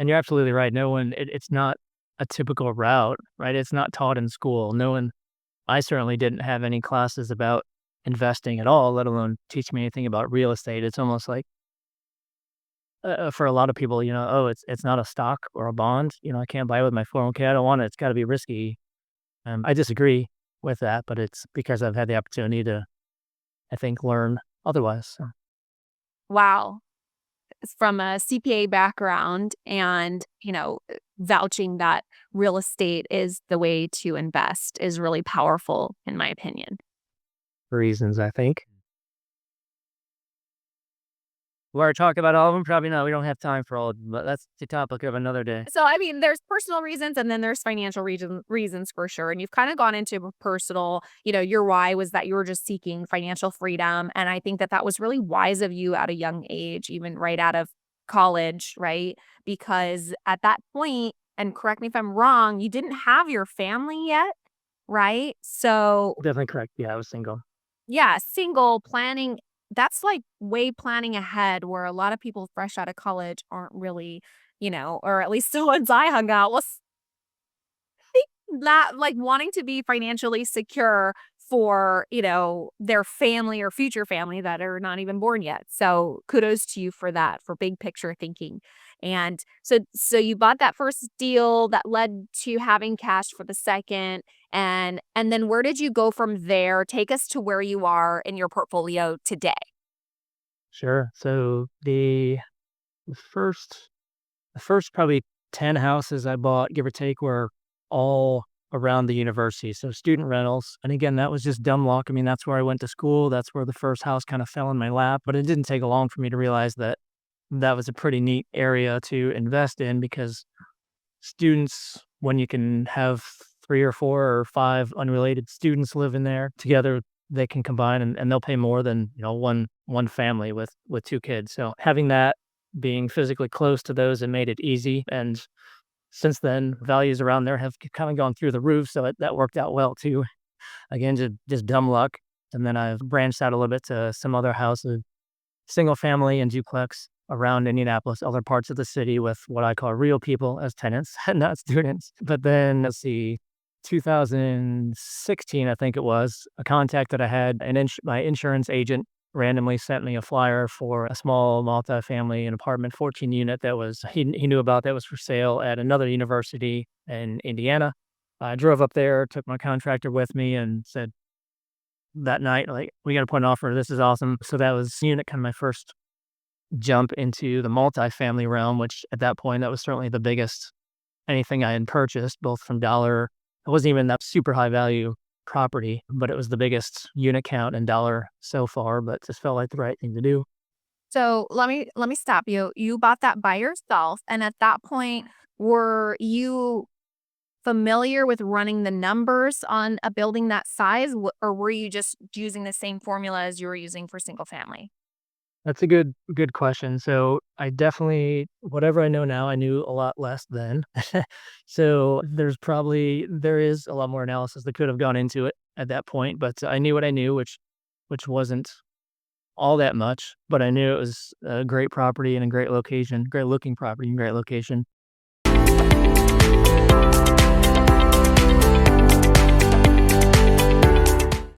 And you're absolutely right. No one, it's not a typical route, right? It's not taught in school. No one, I certainly didn't have any classes about investing at all, let alone teach me anything about real estate. It's almost like for a lot of people, oh, it's not a stock or a bond. I can't buy it with my 401k. I don't want it. It's got to be risky. I disagree with that, but it's because I've had the opportunity to, I think, learn otherwise. So. Wow. From a CPA background and, vouching that real estate is the way to invest is really powerful, in my opinion. For reasons, I think. We're talking about all of them? Probably not. We don't have time for all of them, but that's the topic of another day. So, I mean, there's personal reasons and then there's financial reasons for sure. And you've kind of gone into personal, your why was that you were just seeking financial freedom. And I think that that was really wise of you at a young age, even right out of college, right? Because at that point, and correct me if I'm wrong, you didn't have your family yet, right? So, Definitely correct. Yeah, I was single. yeah, single planning, that's like way planning ahead where a lot of people fresh out of college aren't really, or at least the ones I hung out was that like wanting to be financially secure for, their family or future family that are not even born yet. So kudos to you for that, for big picture thinking. And so you bought that first deal that led to having cash for the second. And then where did you go from there? Take us to where you are in your portfolio today. Sure. So the first the first probably 10 houses I bought, give or take, were all around the university. So student rentals. And again, that was just dumb luck. I mean, that's where I went to school. That's where the first house kind of fell in my lap. But it didn't take long for me to realize that that was a pretty neat area to invest in because students, when you can have 3 or 4 or 5 unrelated students live in there together, they can combine and they'll pay more than, one family with 2 kids. So having that, being physically close to those, and made it easy. And since then, values around there have kind of gone through the roof, so that worked out well too. Again, just dumb luck. And then I've branched out a little bit to some other houses, single family and duplex around Indianapolis, other parts of the city with what I call real people as tenants, not students. But then let's see, 2016, I think it was, a contact that I had, my insurance agent randomly sent me a flyer for a small multifamily, an apartment 14 unit that was he knew about, that was for sale at another university in Indiana. I drove up there, took my contractor with me, and said that night, like, we got to put an offer. This is awesome. So that was unit kind of my first jump into the multifamily realm, which at that point, that was certainly the biggest anything I had purchased, both from dollar. It wasn't even that super high value property, but it was the biggest unit count in dollar so far, but just felt like the right thing to do. So let me stop you. You bought that by yourself, and at that point, were you familiar with running the numbers on a building that size, or were you just using the same formula as you were using for single family? That's a good question. So I definitely, whatever I know now, I knew a lot less then. So there is a lot more analysis that could have gone into it at that point, but I knew what I knew, which wasn't all that much, but I knew it was a great property and a great location, great looking property and great location.